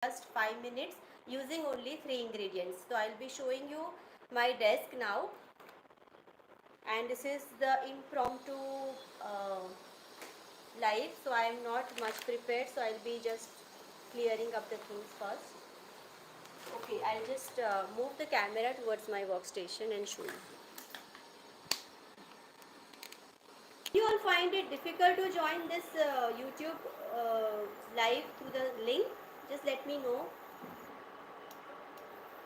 just 5 minutes using only 3 ingredients. So I'll be showing you my desk now, and this is the impromptu uh, live. So I am not much prepared, so I'll be just clearing up the things first. Okay, I'll just move the camera towards my workstation and show you. You all find it difficult to join this YouTube live through the link? Just let me know,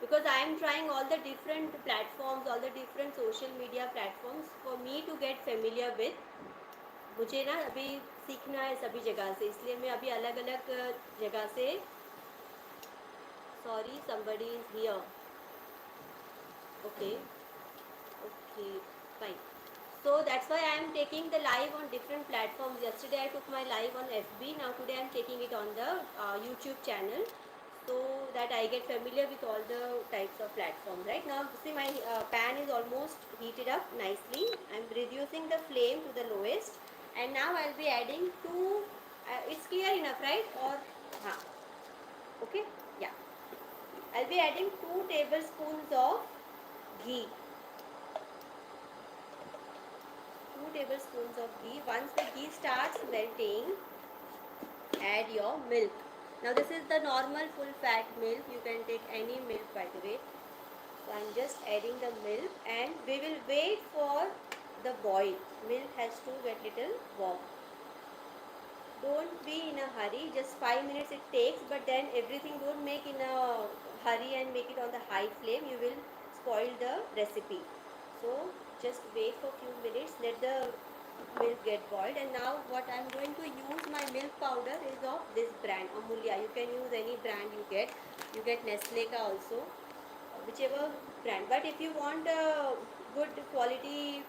because I am trying all the different platforms, all the different social media platforms for me to get familiar with. मुझे ना अभी सीखना है सभी जगह से, इसलिए मैं अभी अलग अलग जगह से. Sorry, somebody is here. Okay, okay, fine. So that's why I am taking the live on different platforms. Yesterday I took my live on FB. Now today I am taking it on the YouTube channel, so that I get familiar with all the types of platforms. Right now, see, my pan is almost heated up nicely. I am reducing the flame to the lowest, and now I'll be adding two. It's clear enough, right? Or, हाँ, okay, yeah. I'll be adding 2 tablespoons of ghee. 2 tablespoons of ghee. Once the ghee starts melting, add your milk. Now this is the normal full fat milk. You can take any milk, by the way. So I'm just adding the milk, and we will wait for the boil. Milk has to get little warm. Don't be in a hurry. Just 5 minutes it takes, but then everything don't make in a hurry and make it on the high flame. You will spoil the recipe. So just wait for few minutes. Let the milk get boiled. And now what I'm going to use, my milk powder is of this brand, Amulya. You can use any brand you get. You get Nestle ka also, whichever brand. But if you want a good quality,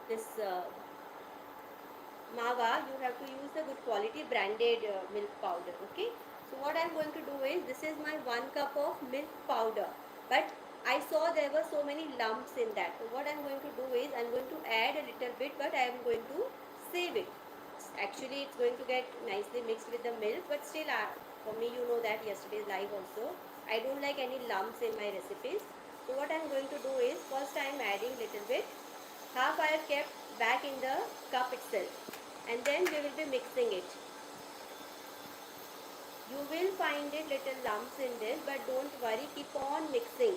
this Mava, you have to use the good quality branded milk powder. Okay. So what I'm going to do is, this is my 1 cup of milk powder, but I saw there were so many lumps in that. So what I'm going to do is, I'm going to add a little bit, but I am going to save it. Actually, it's going to get nicely mixed with the milk, but still, for me, you know that yesterday's live also, I don't like any lumps in my recipes. So what I'm going to do is, first I am adding little bit. Half I have kept back in the cup itself, and then we will be mixing it. You will find it little lumps in this, but don't worry, keep on mixing.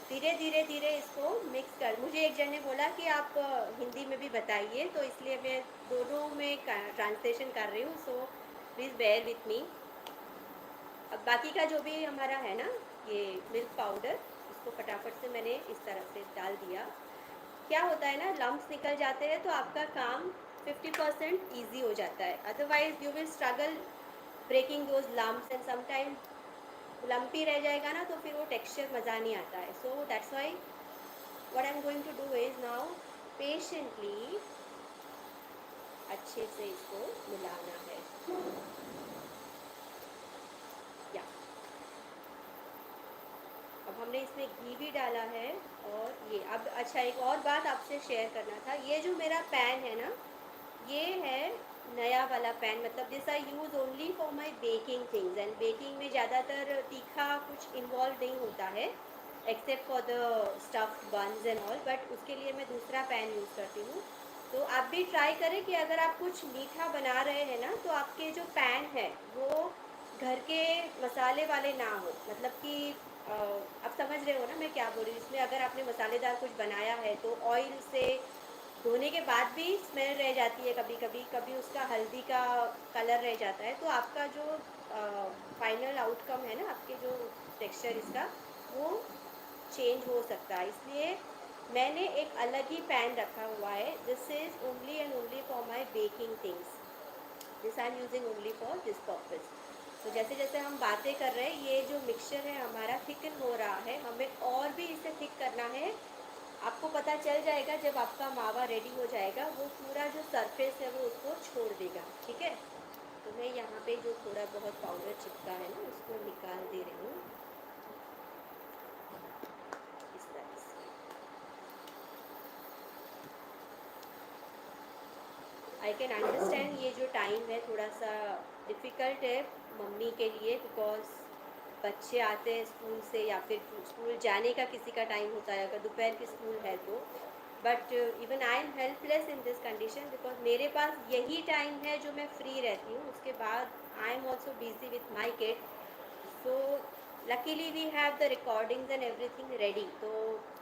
धीरे धीरे धीरे इसको mix कर. मुझे एक जन ने बोला कि आप हिंदी में भी बताइए, तो इसलिए मैं दोनों में ट्रांसलेशन कर रही हूँ. So please bear with me. अब बाकी का जो भी हमारा है ना, ये मिल्क पाउडर, इसको फटाफट से मैंने इस तरह से डाल दिया. क्या होता है ना, लम्प्स निकल जाते हैं तो आपका काम 50% ईजी हो जाता है. Otherwise you will struggle breaking those lumps, and sometime lumpy रह जाएगा ना, तो फिर वो टेक्सचर मज़ा नहीं आता है. So that's why what I am going to do is, now patiently अच्छे से इसको मिलाना है. या अब हमने इसमें घी भी डाला है. और ये अब, अच्छा, एक और बात आपसे शेयर करना था. ये जो मेरा पैन है ना, ये है नया वाला पैन. मतलब this I use only for my baking things, and baking में ज़्यादातर तीखा कुछ इन्वॉल्व नहीं होता है, except for the stuff buns and all. But उसके लिए मैं दूसरा पैन यूज़ करती हूँ. तो आप भी ट्राई करें कि अगर आप कुछ मीठा बना रहे हैं ना, तो आपके जो पैन है वो घर के मसाले वाले ना हो. मतलब कि आप समझ रहे हो ना मैं क्या बोल रही हूँ. इसमें अगर आपने मसालेदार कुछ बनाया है, तो ऑयल से धोने के बाद भी स्मेल रह जाती है कभी कभी. कभी उसका हल्दी का कलर रह जाता है. तो आपका जो फाइनल आउटकम है ना, आपके जो टेक्सचर इसका, वो चेंज हो सकता है. इसलिए मैंने एक अलग ही पैन रखा हुआ है. This is only and only for my baking things. This I am using only for this purpose. तो जैसे जैसे हम बातें कर रहे हैं, ये जो मिक्सचर है हमारा थिकन हो रहा है. हमें और भी इसे थिक करना है. आपको पता चल जाएगा जब आपका मावा रेडी हो जाएगा. वो पूरा जो सरफेस है वो उसको छोड़ देगा. ठीक है. तो मैं यहाँ पे जो थोड़ा बहुत पाउडर चिपका है ना, उसको निकाल दे रही हूँ इस तरह से. आई कैन अंडरस्टैंड ये जो टाइम है थोड़ा सा डिफ़िकल्ट है मम्मी के लिए, बिकॉज़ बच्चे आते हैं स्कूल से या फिर स्कूल जाने का किसी का टाइम होता है अगर दोपहर की स्कूल है तो। But even I am helpless in this condition, because मेरे पास यही टाइम है जो मैं फ्री रहती हूँ, उसके बाद I am also busy with my kid. So luckily we have the recordings and everything ready, तो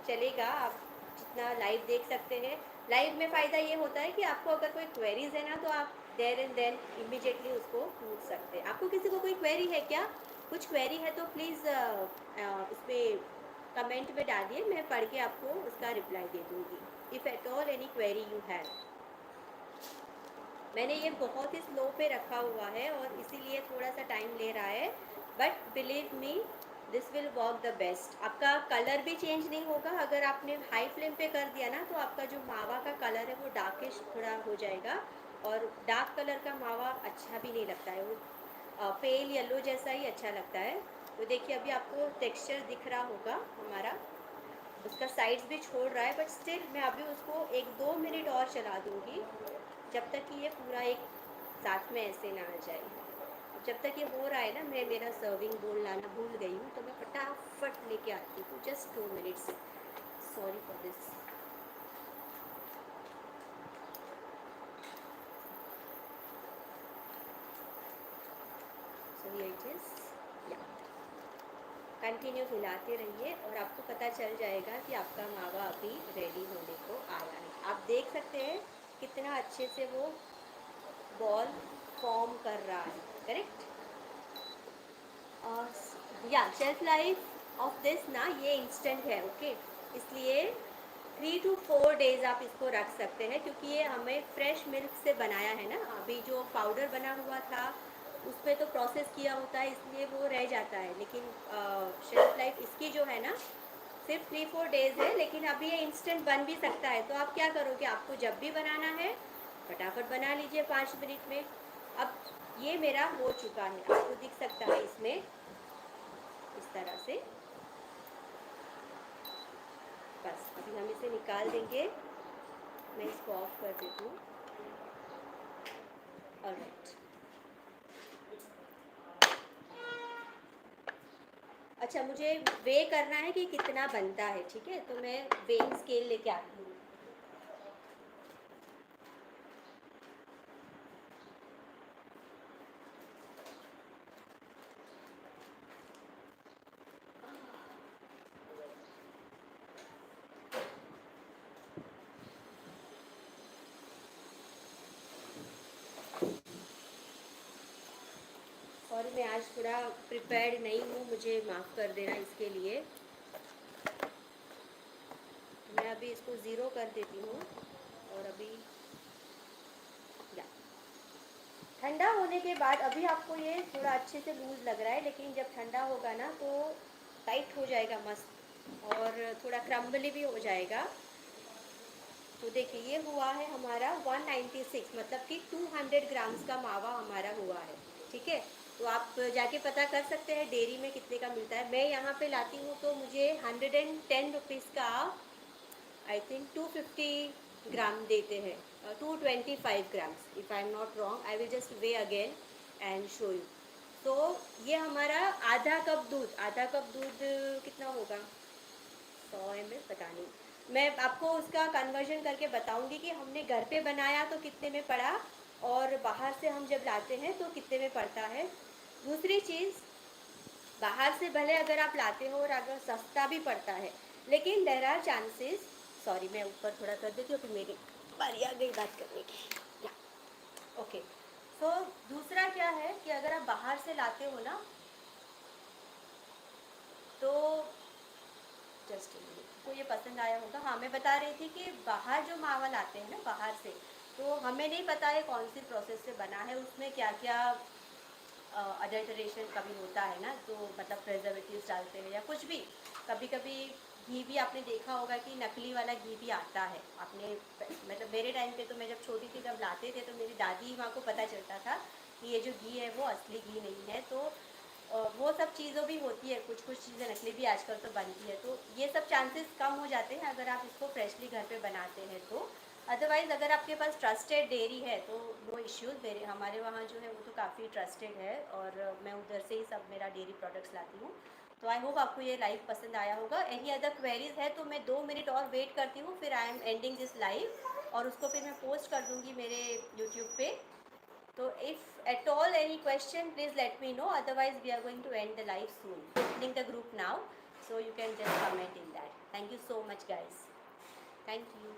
चलेगा। आप जितना लाइव देख सकते हैं। लाइव में फ़ायदा ये होता है कि आपको अगर कोई क्वेरीज है ना तो आप देर एंड देन इमिजिएटली उसको पूछ सकते हैं। आपको किसी को कोई क्वेरी है क्या? कुछ क्वेरी है तो प्लीज़ उसमें कमेंट में डालिए, मैं पढ़ के आपको उसका रिप्लाई दे दूँगी। If at all any query you have. मैंने ये बहुत ही स्लो पे रखा हुआ है और इसीलिए थोड़ा सा टाइम ले रहा है, but believe me this will work the best. आपका कलर भी चेंज नहीं होगा। अगर आपने हाई फ्लेम पे कर दिया ना तो आपका जो मावा का कलर है वो डार्किश थोड़ा हो जाएगा, और डार्क कलर का मावा अच्छा भी नहीं लगता है, वो पेल येलो जैसा ही अच्छा लगता है। तो देखिए अभी आपको टेक्सचर दिख रहा होगा हमारा, उसका साइड्स भी छोड़ रहा है, बट स्टिल मैं अभी उसको 1-2 मिनट और चला दूँगी जब तक कि ये पूरा एक साथ में ऐसे ना आ जाए। अब जब तक ये हो रहा है ना, मैं मेरा सर्विंग बोल लाना भूल गई हूँ, तो मैं फटाफट लेके आती हूँ। Just 2 minutes, sorry for this. So ये इट इज़, या कंटिन्यू हिलाते रहिए और आपको पता चल जाएगा कि आपका मावा अभी रेडी होने को आया है। आप देख सकते हैं कितना अच्छे से वो बॉल फॉर्म कर रहा है, करेक्ट। या शेल्फ लाइफ ऑफ दिस ना, ये इंस्टेंट है, ओके। इसलिए 3 to 4 डेज़ आप इसको रख सकते हैं, क्योंकि ये हमें फ्रेश मिल्क से बनाया है ना। अभी जो पाउडर बना हुआ था उस पर तो प्रोसेस किया होता है, इसलिए वो रह जाता है। लेकिन शेल्फ लाइफ इसकी जो है ना सिर्फ 3-4 डेज़ है, लेकिन अभी ये इंस्टेंट बन भी सकता है। तो आप क्या करोगे, आपको जब भी बनाना है फटाफट बना लीजिए 5 मिनट में। अब ये मेरा हो चुका है, आपको दिख सकता है इसमें इस तरह से। बस अभी हम इसे निकाल देंगे, मैं इसको ऑफ कर देती हूँ। ऑलराइट, अच्छा मुझे वे करना है कि कितना बनता है, ठीक है, तो मैं वेइंग स्केल लेके आती हूँ। और मैं आज थोड़ा प्रिपेयर्ड नहीं हूँ, मुझे माफ़ कर देना इसके लिए। मैं अभी इसको ज़ीरो कर देती हूँ, और अभी या ठंडा होने के बाद अभी आपको ये थोड़ा अच्छे से लूज़ लग रहा है, लेकिन जब ठंडा होगा ना तो टाइट हो जाएगा मस्त, और थोड़ा क्रम्बली भी हो जाएगा। तो देखिए ये हुआ है हमारा 196, मतलब कि 200 ग्राम्स का मावा हमारा हुआ है, ठीक है। तो आप जाके पता कर सकते हैं डेयरी में कितने का मिलता है। मैं यहाँ पे लाती हूँ तो मुझे 110 रुपीज़ का आई थिंक 250 ग्राम देते हैं, 225 grams if I am not wrong. I will just way again and show you. तो ये हमारा आधा कप दूध कितना होगा, 100 ml, पता नहीं। मैं आपको उसका कन्वर्जन करके बताऊंगी कि हमने घर पे बनाया तो कितने में पड़ा, और बाहर से हम जब लाते हैं तो कितने में पड़ता है। दूसरी चीज़, बाहर से भले अगर आप लाते हो और अगर सस्ता भी पड़ता है, लेकिन देर आर चांसेस, सॉरी मैं ऊपर थोड़ा कर देती हूँ, फिर मेरी बारी आ गई बात करने की। ओके, सो दूसरा क्या है कि अगर आप बाहर से लाते हो ना तो जस्ट को ये पसंद आया होगा। हाँ, मैं बता रही थी कि बाहर जो मावा लाते हैं ना बाहर से, तो हमें नहीं पता है कौन सी प्रोसेस से बना है, उसमें क्या क्या अडल्टरेशन कभी होता है ना, तो मतलब प्रिजर्वेटिव्स डालते हैं या कुछ भी। कभी कभी घी भी आपने देखा होगा कि नकली वाला घी भी आता है। आपने मतलब मेरे टाइम पे तो मैं जब छोटी थी जब लाते थे तो मेरी दादी माँ को पता चलता था कि ये जो घी है वो असली घी नहीं है। तो वो सब चीज़ों भी होती है, कुछ कुछ चीज़ें नकली भी आजकल तो बनती है, तो ये सब चांसेस कम हो जाते हैं अगर आप इसको फ्रेशली घर पे बनाते हैं तो। अदरवाइज़ अगर आपके पास ट्रस्टेड डेयरी है तो नो इश्यूज़, मेरे हमारे वहाँ जो है वो तो काफ़ी ट्रस्टेड है, और मैं उधर से ही सब मेरा डेयरी प्रोडक्ट्स लाती हूँ। तो आई होप आपको ये लाइव पसंद आया होगा। एनी अदर क्वेरीज है तो मैं 2 मिनट और वेट करती हूँ, फिर I am ending this live, और उसको फिर मैं पोस्ट कर दूँगी मेरे यूट्यूब पे। तो if at all any question please let me know, otherwise we are going to end the live soon, opening the group now, so you can just comment in that. Thank you so much guys. Thank you.